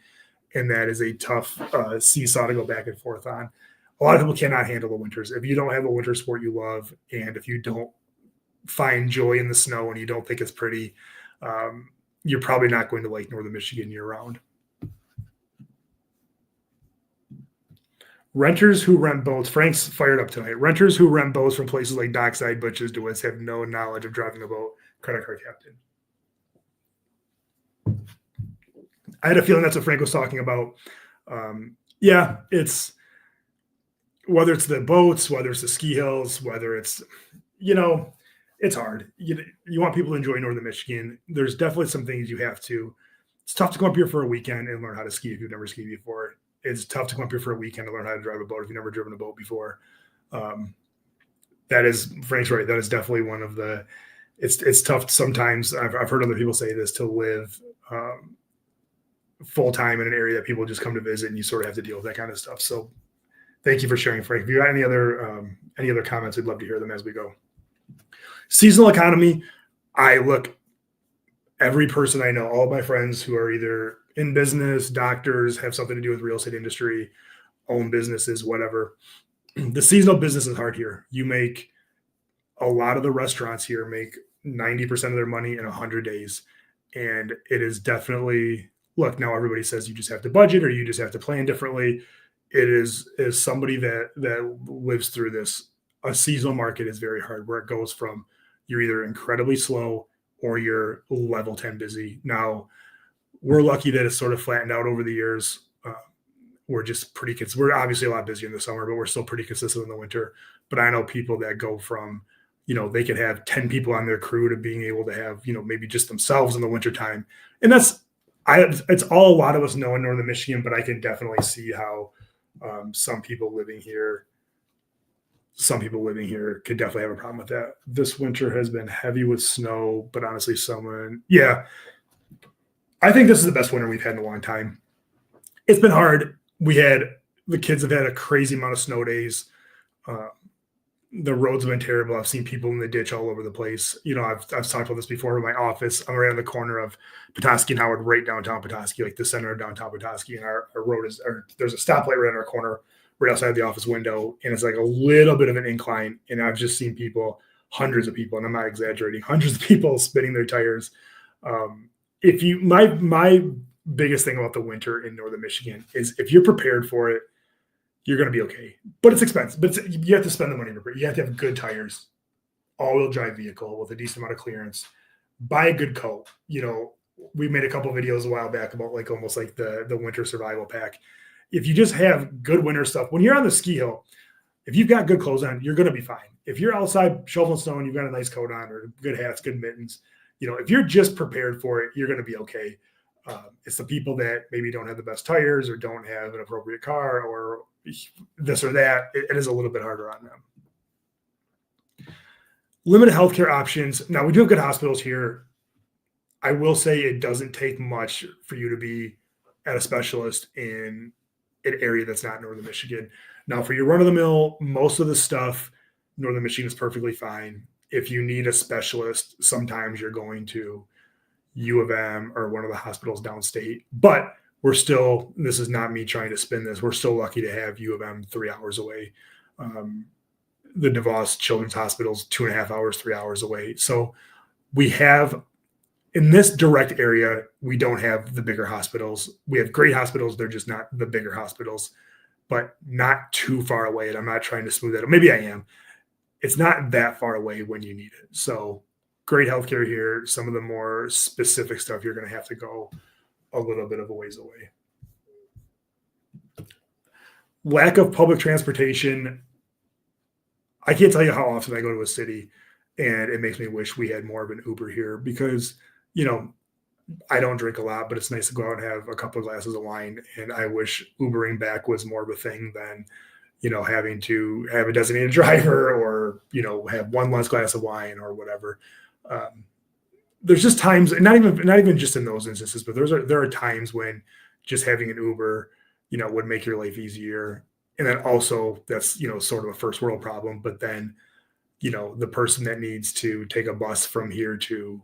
And that is a tough seesaw to go back and forth on. A lot of people cannot handle the winters. If you don't have a winter sport you love, and if you don't find joy in the snow and you don't think it's pretty, you're probably not going to like Northern Michigan year round. Renters who rent boats. Frank's fired up tonight. Renters who rent boats from places like Dockside, Butch's, DeWitt's have no knowledge of driving a boat. Credit card captain. I had a feeling that's what Frank was talking about. Yeah, it's whether it's the boats, whether it's the ski hills, whether it's, it's hard. You want people to enjoy Northern Michigan. There's definitely some things you have to. It's tough to come up here for a weekend and learn how to ski if you've never skied before. It's tough to come up here for a weekend and learn how to drive a boat if you've never driven a boat before. That is, Frank's right. That is definitely one of the. It's tough sometimes. I've heard other people say this, to live full time in an area that people just come to visit, and you sort of have to deal with that kind of stuff. So thank you for sharing, Frank. If you got any other comments, I'd love to hear them as we go. Seasonal economy. I look, every person I know, all of my friends who are either in business, doctors, have something to do with real estate industry, own businesses, whatever. The seasonal business is hard here. You make a lot of the restaurants here make 90% of their money in 100 days. And it is definitely, look, now everybody says you just have to budget or you just have to plan differently. It is, as somebody that lives through this, a seasonal market is very hard, where it goes from you're either incredibly slow or you're level 10 busy. Now, we're lucky that it's sort of flattened out over the years. We're just we're obviously a lot busier in the summer, but we're still pretty consistent in the winter. But I know people that go from, they could have 10 people on their crew to being able to have, maybe just themselves in the wintertime. And it's all a lot of us know in Northern Michigan, but I can definitely see how some people living here could definitely have a problem with that. This winter has been heavy with snow, but honestly, I think this is the best winter we've had in a long time. It's been hard. The kids have had a crazy amount of snow days. The roads have been terrible. I've seen people in the ditch all over the place. I've talked about this before in my office. I'm right on the corner of Petoskey and Howard, right downtown Petoskey, like the center of downtown Petoskey. And our road there's a stoplight right on our corner, right outside the office window. And it's like a little bit of an incline. And I've just seen hundreds of people, and I'm not exaggerating, hundreds of people spinning their tires. My biggest thing about the winter in Northern Michigan is if you're prepared for it, you're going to be okay. But it's expensive. But you have to spend the money. You have to have good tires, all-wheel drive vehicle with a decent amount of clearance. Buy a good coat. We made a couple of videos a while back about almost like the winter survival pack. If you just have good winter stuff, when you're on the ski hill, if you've got good clothes on, you're going to be fine. If you're outside shoveling snow and you've got a nice coat on or good hats, good mittens, if you're just prepared for it, you're going to be okay. It's the people that maybe don't have the best tires or don't have an appropriate car or this or that. It is a little bit harder on them. Limited healthcare options. Now, we do have good hospitals here. I will say it doesn't take much for you to be at a specialist in an area that's not Northern Michigan. Now, for your run-of-the-mill, most of the stuff, Northern Michigan is perfectly fine. If you need a specialist, sometimes you're going to U of M or one of the hospitals downstate. But this is not me trying to spin this, we're still lucky to have U of M 3 hours away. The DeVos Children's Hospital's 2.5 hours, 3 hours away. So we have, in this direct area, we don't have the bigger hospitals. We have great hospitals. They're just not the bigger hospitals, but not too far away. And I'm not trying to smooth that out. Maybe I am. It's not that far away when you need it. So great healthcare here. Some of the more specific stuff, you're going to have to go a little bit of a ways away. Lack of public transportation. I can't tell you how often I go to a city and it makes me wish we had more of an Uber here because, I don't drink a lot, but it's nice to go out and have a couple of glasses of wine. And I wish Ubering back was more of a thing than, having to have a designated driver or, have one less glass of wine or whatever. There's just times, not even just in those instances, but there are times when just having an Uber, would make your life easier. And then also that's, sort of a first world problem. But then, the person that needs to take a bus from here to,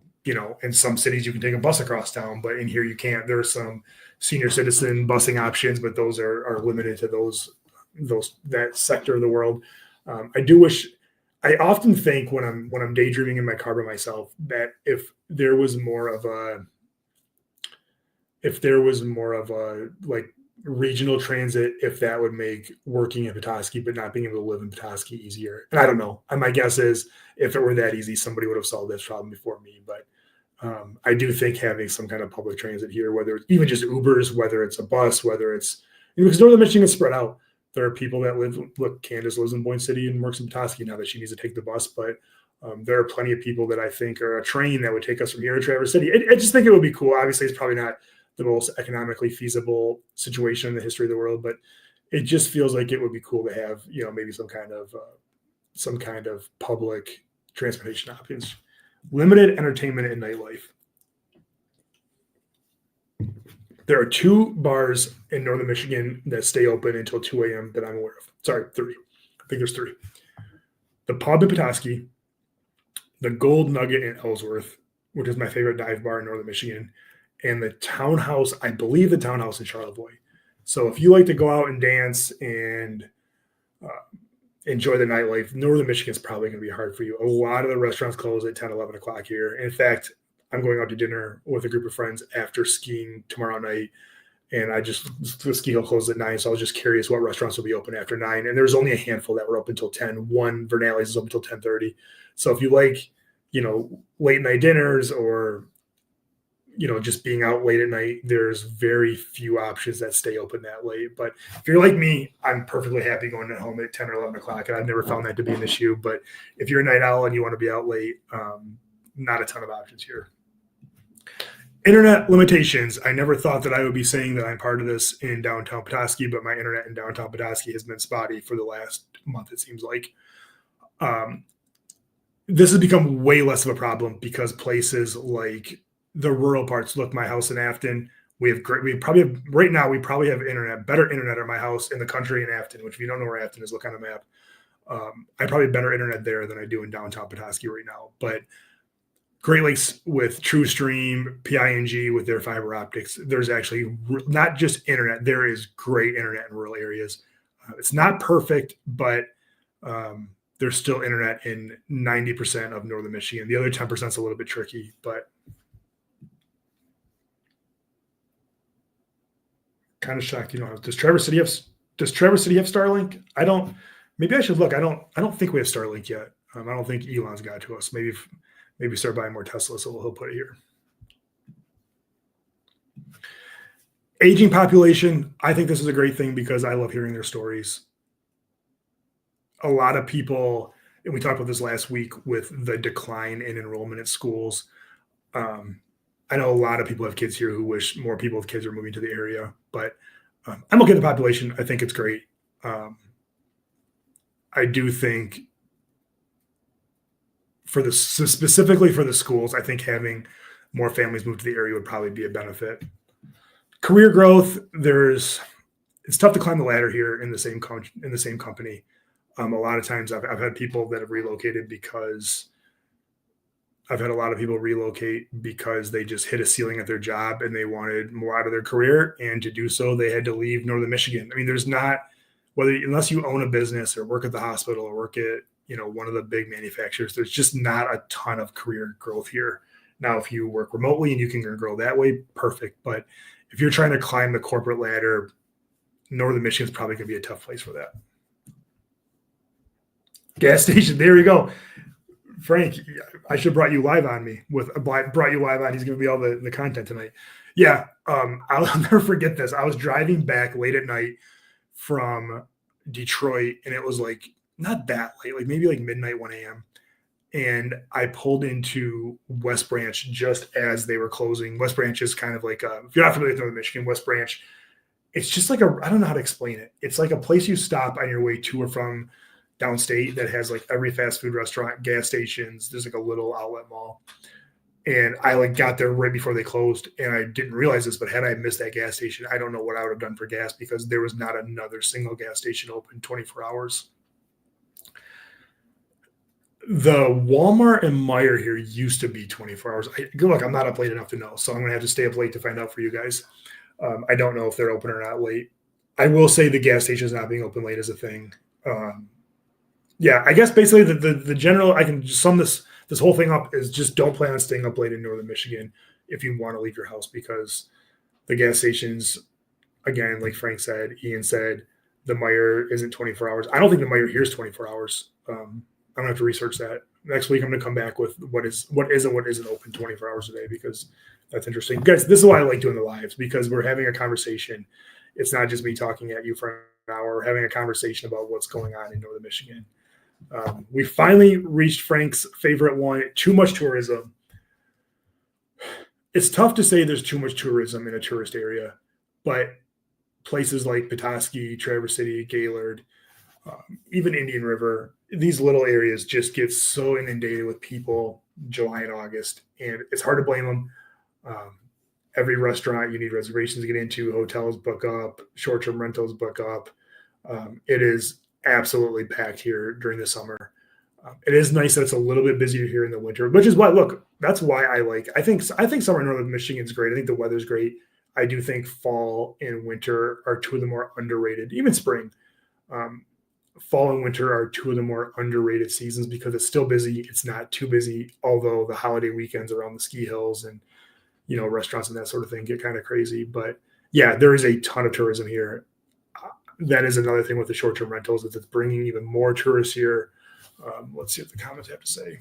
in some cities you can take a bus across town, but in here you can't. There are some senior citizen busing options, but those are limited to that sector of the world. I often think when I'm daydreaming in my car by myself that if there was more of a like regional transit, if that would make working in Petoskey but not being able to live in Petoskey easier. And I don't know. And my guess is if it were that easy, somebody would have solved this problem before me. But I do think having some kind of public transit here, whether it's even just Ubers, whether it's a bus, whether it's because Northern Michigan is spread out. There are people that Candace lives in Boyne City and works in Petoskey now that she needs to take the bus. But there are plenty of people that I think are a train that would take us from here to Traverse City. I just think it would be cool. Obviously, it's probably not the most economically feasible situation in the history of the world, but it just feels like it would be cool to have, maybe some kind of public transportation options. Limited entertainment and nightlife. There are 2 bars in northern Michigan that stay open until 2 a.m. that I'm aware of. Sorry, 3. I think there's 3. The Pub in Petoskey, the Gold Nugget in Ellsworth, which is my favorite dive bar in northern Michigan, and the Townhouse, I believe the Townhouse in Charlevoix. So if you like to go out and dance and uh, enjoy the nightlife, northern Michigan is probably going to be hard for you. A lot of the restaurants close at 10, 11 o'clock here. In fact, I'm going out to dinner with a group of friends after skiing tomorrow night. And the ski hill closes at 9. So I was just curious what restaurants will be open after 9. And there's only a handful that were open until 10. One, Vernales, is open until 10:30. So if you like, late night dinners or, just being out late at night, there's very few options that stay open that late. But if you're like me, I'm perfectly happy going home at 10 or 11 o'clock. And I've never found that to be an issue. But if you're a night owl and you want to be out late, not a ton of options here. Internet limitations. I never thought that I would be saying that I'm part of this in downtown Petoskey, but my internet in downtown Petoskey has been spotty for the last month, it seems like. This has become way less of a problem because places like the rural parts, look, my house in Afton, we probably have better internet at my house in the country in Afton, which if you don't know where Afton is, look on a map. I probably have better internet there than I do in downtown Petoskey right now. But Great Lakes with TrueStream, PING with their fiber optics, there's actually not just internet, there is great internet in rural areas. It's not perfect, but there's still internet in 90% of northern Michigan. The other 10% is a little bit tricky, but kind of shocked you don't have. Does Traverse City have Starlink? I don't. Maybe I should look. I don't think we have Starlink yet. I don't think Elon's got it to us. Maybe start buying more Tesla, so he'll put it here. Aging population. I think this is a great thing because I love hearing their stories. A lot of people, and we talked about this last week with the decline in enrollment at schools. I know a lot of people have kids here who wish more people with kids are moving to the area, but I'm okay with the population. I think it's great. I do think specifically for the schools, I think having more families move to the area would probably be a benefit. Career growth, it's tough to climb the ladder here in the same company. A lot of times I've had people that have relocated because I've had a lot of people relocate because they just hit a ceiling at their job and they wanted more out of their career. And to do so, they had to leave northern Michigan. I mean, there's not, unless you own a business or work at the hospital or work at, one of the big manufacturers, there's just not a ton of career growth here. Now, if you work remotely and you can grow that way, perfect. But if you're trying to climb the corporate ladder, northern Michigan is probably going to be a tough place for that. Gas station. There we go. Frank, I should have brought you live on. He's giving me all the content tonight. Yeah. I'll never forget this. I was driving back late at night from Detroit and it was like not that late, like maybe like midnight, 1 a.m. And I pulled into West Branch just as they were closing. West Branch is kind of like, if you're not familiar with Northern Michigan, West Branch, it's just like I don't know how to explain it. It's like a place you stop on your way to or from downstate that has like every fast food restaurant, gas stations. There's like a little outlet mall. And I got there right before they closed and I didn't realize this, but had I missed that gas station, I don't know what I would have done for gas because there was not another single gas station open 24 hours. The Walmart and Meijer here used to be 24 hours. Look, I'm not up late enough to know, so I'm going to have to stay up late to find out for you guys. I don't know if they're open or not late. I will say the gas stations not being open late is a thing. Yeah, I guess basically the general, I can just sum this whole thing up is just don't plan on staying up late in northern Michigan if you want to leave your house because the gas stations, again, like Frank said, Ian said, the Meijer isn't 24 hours. I don't think the Meijer here is 24 hours. I'm going to have to research that. Next week, I'm going to come back with what is and what isn't open 24 hours a day because that's interesting. Guys, this is why I like doing the lives because we're having a conversation. It's not just me talking at you for an hour. We're having a conversation about what's going on in northern Michigan. We finally reached Frank's favorite one, too much tourism. It's tough to say there's too much tourism in a tourist area, but places like Petoskey, Traverse City, Gaylord, even Indian River, these little areas just get so inundated with people July and August, and it's hard to blame them. Every restaurant you need reservations to get into, hotels book up, short-term rentals book up. It is absolutely packed here during the summer. It is nice that it's a little bit busier here in the winter, which is why, look, that's why I think summer in northern Michigan is great. I think the weather's great. I do think fall and winter are two of the more underrated, even spring. Um, Fall and winter are two of the more underrated seasons because it's still busy. It's not too busy, although the holiday weekends around the ski hills and restaurants and that sort of thing get kind of crazy. But yeah, there is a ton of tourism here. That is another thing with the short-term rentals is it's bringing even more tourists here. Let's see what the comments have to say.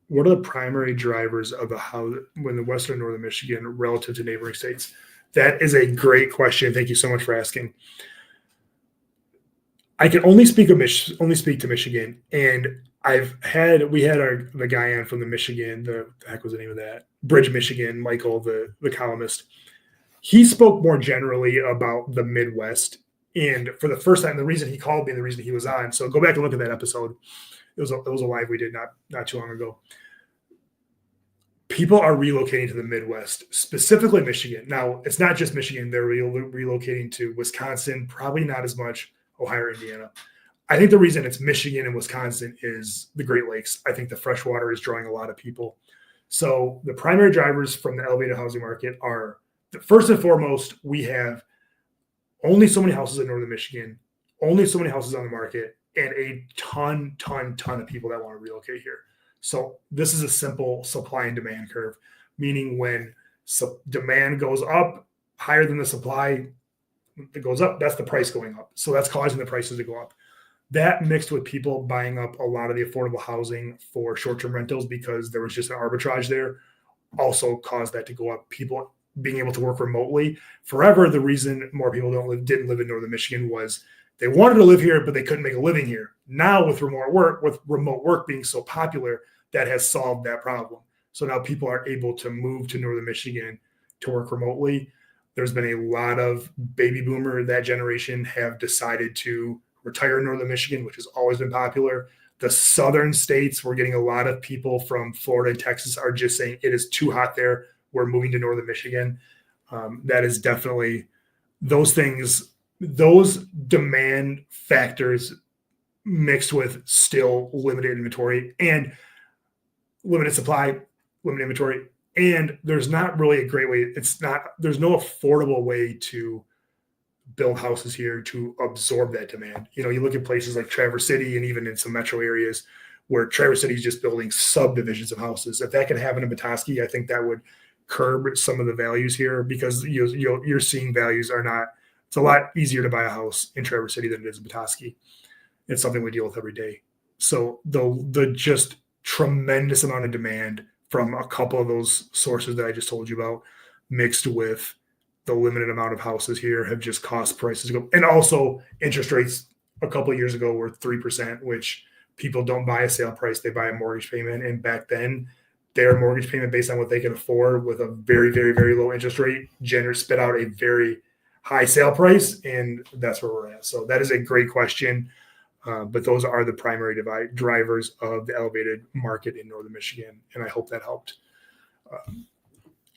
What are the primary drivers of the house when the Western and Northern Michigan relative to neighboring states? That is a great question. Thank you so much for asking. I can only speak to Michigan, and we had the guy on from the Michigan. The heck was the name of that? Bridge, Michigan. Michael, the columnist. He spoke more generally about the Midwest, and for the first time, the reason he called me, and the reason he was on. So go back and look at that episode. It was a live we did not too long ago. People are relocating to the Midwest, specifically Michigan. Now, it's not just Michigan. They're relocating to Wisconsin, probably not as much, Ohio or Indiana. I think the reason it's Michigan and Wisconsin is the Great Lakes. I think the fresh water is drawing a lot of people. So the primary drivers from the elevated housing market are, first and foremost, we have only so many houses in northern Michigan, only so many houses on the market, and a ton of people that want to relocate here. So this is a simple supply and demand curve, meaning when demand goes up higher than the supply that goes up, that's the price going up. So that's causing the prices to go up. That mixed with people buying up a lot of the affordable housing for short-term rentals because there was just an arbitrage there also caused that to go up. People being able to work remotely. Forever, the reason more people didn't live in northern Michigan was they wanted to live here, but they couldn't make a living here. Now with remote work being so popular, that has solved that problem. So now people are able to move to northern Michigan to work remotely. There's been a lot of baby boomer, that generation have decided to retire in northern Michigan, which has always been popular. The southern states, we're getting a lot of people from Florida and Texas are just saying it is too hot there. We're moving to northern Michigan. That is definitely those things, those demand factors mixed with still limited inventory and limited supply, limited inventory. And there's not really a great way. There's no affordable way to build houses here to absorb that demand. You look at places like Traverse City and even in some metro areas where Traverse City is just building subdivisions of houses. If that can happen in Petoskey, I think that would curb some of the values here because you're seeing values are not, it's a lot easier to buy a house in Traverse City than it is in Petoskey. It's something we deal with every day. So the just tremendous amount of demand from a couple of those sources that I just told you about mixed with the limited amount of houses here have just caused prices to go. And also interest rates a couple of years ago were 3%, which people don't buy a sale price, they buy a mortgage payment. And back then their mortgage payment based on what they could afford with a very, very, very low interest rate spit out a very high sale price. And that's where we're at. So that is a great question. But those are the primary drivers of the elevated market in northern Michigan. And I hope that helped.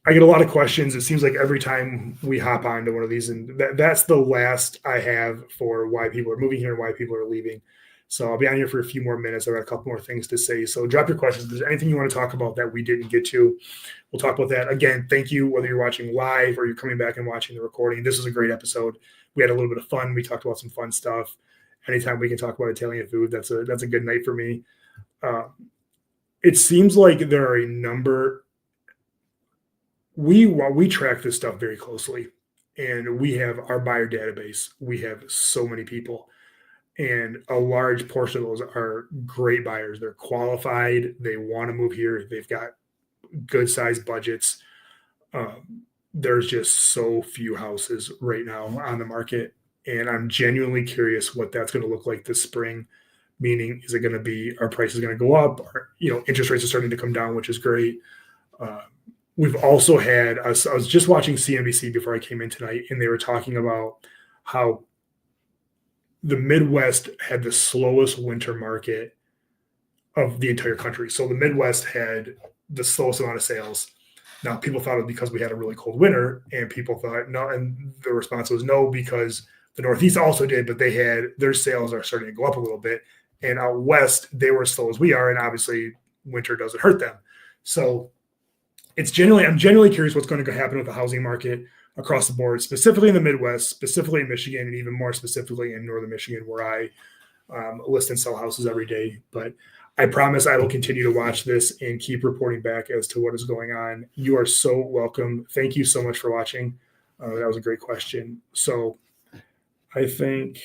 I get a lot of questions. It seems like every time we hop onto one of these, and that's the last I have for why people are moving here and why people are leaving. So I'll be on here for a few more minutes. I've got a couple more things to say. So drop your questions. If there's anything you want to talk about that we didn't get to, we'll talk about that. Again, thank you, whether you're watching live or you're coming back and watching the recording. This was a great episode. We had a little bit of fun. We talked about some fun stuff. Anytime we can talk about Italian food, that's a good night for me. It seems like there are a number. We track this stuff very closely, and we have our buyer database. We have so many people, and a large portion of those are great buyers. They're qualified. They want to move here. They've got good sized budgets. There's just so few houses right now on the market. And I'm genuinely curious what that's going to look like this spring. Meaning, is it going to be our prices going to go up? Or, interest rates are starting to come down, which is great. We've also had, I was just watching CNBC before I came in tonight, and they were talking about how the Midwest had the slowest winter market of the entire country. So the Midwest had the slowest amount of sales. Now, people thought it was because we had a really cold winter, and people thought no, and the response was no, because the Northeast also did, but they had their sales are starting to go up a little bit, and out west they were as slow as we are, and obviously winter doesn't hurt them. So I'm genuinely curious what's going to happen with the housing market across the board, specifically in the Midwest, specifically in Michigan, and even more specifically in Northern Michigan, where I list and sell houses every day. But I promise I will continue to watch this and keep reporting back as to what is going on. You are so welcome. Thank you so much for watching. That was a great question. So I think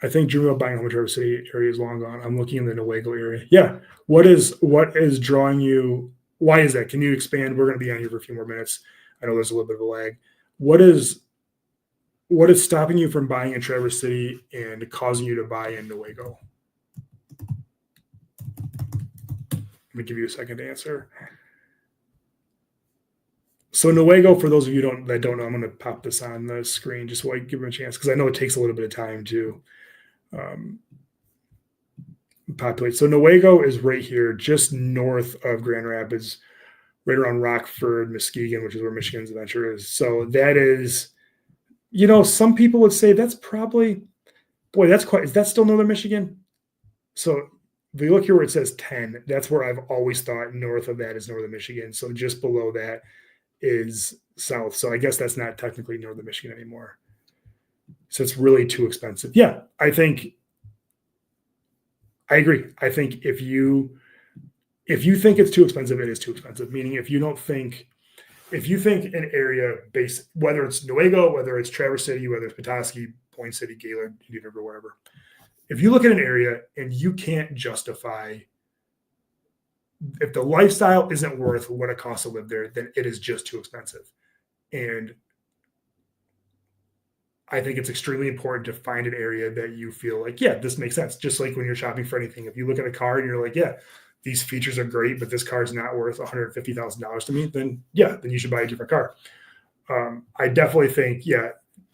dreaming about buying a home in Traverse City area is long gone. I'm looking in the Newaygo area. Yeah. What is drawing you? Why is that? Can you expand? We're going to be on here for a few more minutes. I know there's a little bit of a lag. What is stopping you from buying in Traverse City and causing you to buy in Newaygo? Let me give you a second to answer. So Newaygo, for those of you that don't know, I'm going to pop this on the screen just so I give them a chance, because I know it takes a little bit of time to populate. So Newaygo is right here, just north of Grand Rapids, right around Rockford, Muskegon, which is where Michigan's Adventure is. So that is, some people would say that's probably, is that still Northern Michigan? So if you look here where it says 10, that's where I've always thought north of that is Northern Michigan. So just below that is south. So I guess that's not technically Northern Michigan anymore. So it's really too expensive. Yeah, I agree. I think if you think it's too expensive, it is too expensive. Meaning if you think an area based, whether it's Newaygo, whether it's Traverse City, whether it's Petoskey, Point City, Gaylord, Indian River, wherever, if you look at an area and you can't justify, if the lifestyle isn't worth what it costs to live there, then it is just too expensive. And I think it's extremely important to find an area that you feel like, yeah, this makes sense. Just like when you're shopping for anything, if you look at a car and you're like, yeah, these features are great, but this car is not worth $150,000 to me, then you should buy a different car. I definitely think,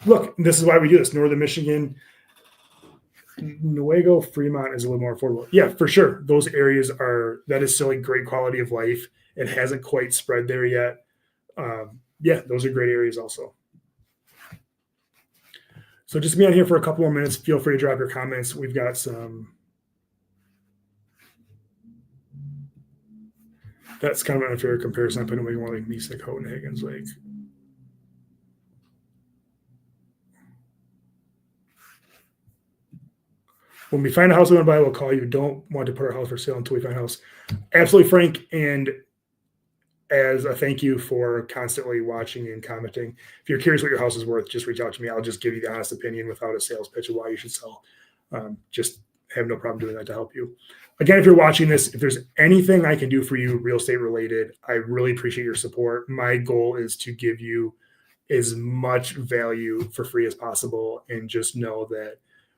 look, this is why we do this. Northern Michigan, Newaygo, Fremont is a little more affordable. Yeah, for sure. Those areas that is still a great quality of life. It hasn't quite spread there yet. Those are great areas also. So just be on here for a couple more minutes. Feel free to drop your comments. We've got some. That's kind of an unfair comparison. I put away more like Nice, Houghton, Higgins Lake. When we find a house we want to buy, we'll call you. Don't want to put our house for sale until we find a house. Absolutely, Frank. And as a thank you for constantly watching and commenting. If you're curious what your house is worth, just reach out to me. I'll just give you the honest opinion without a sales pitch of why you should sell. Just have no problem doing that to help you. Again, if you're watching this, if there's anything I can do for you real estate related, I really appreciate your support. My goal is to give you as much value for free as possible, and just know that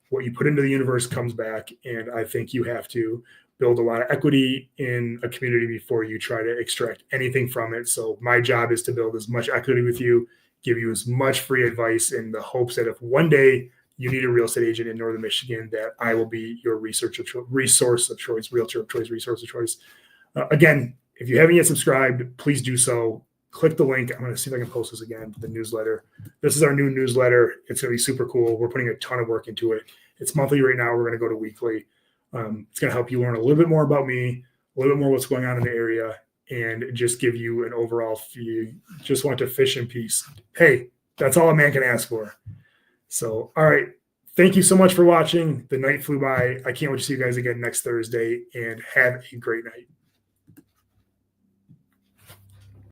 what you put into the universe comes back. And I think you have to build a lot of equity in a community before you try to extract anything from it. So my job is to build as much equity with you, give you as much free advice, in the hopes that if one day you need a real estate agent in Northern Michigan, that I will be your resource of choice, realtor of choice, resource of choice. Again, if you haven't yet subscribed, please do so. Click the link. I'm going to see if I can post this again, the newsletter. This is our new newsletter. It's going to be super cool. We're putting a ton of work into it. It's monthly right now. We're going to go to weekly. It's going to help you learn a little bit more about me, a little bit more what's going on in the area, and just give you an overall fee. Just want to fish in peace. Hey, that's all a man can ask for. So, all right. Thank you so much for watching. The night flew by. I can't wait to see you guys again next Thursday, and have a great night.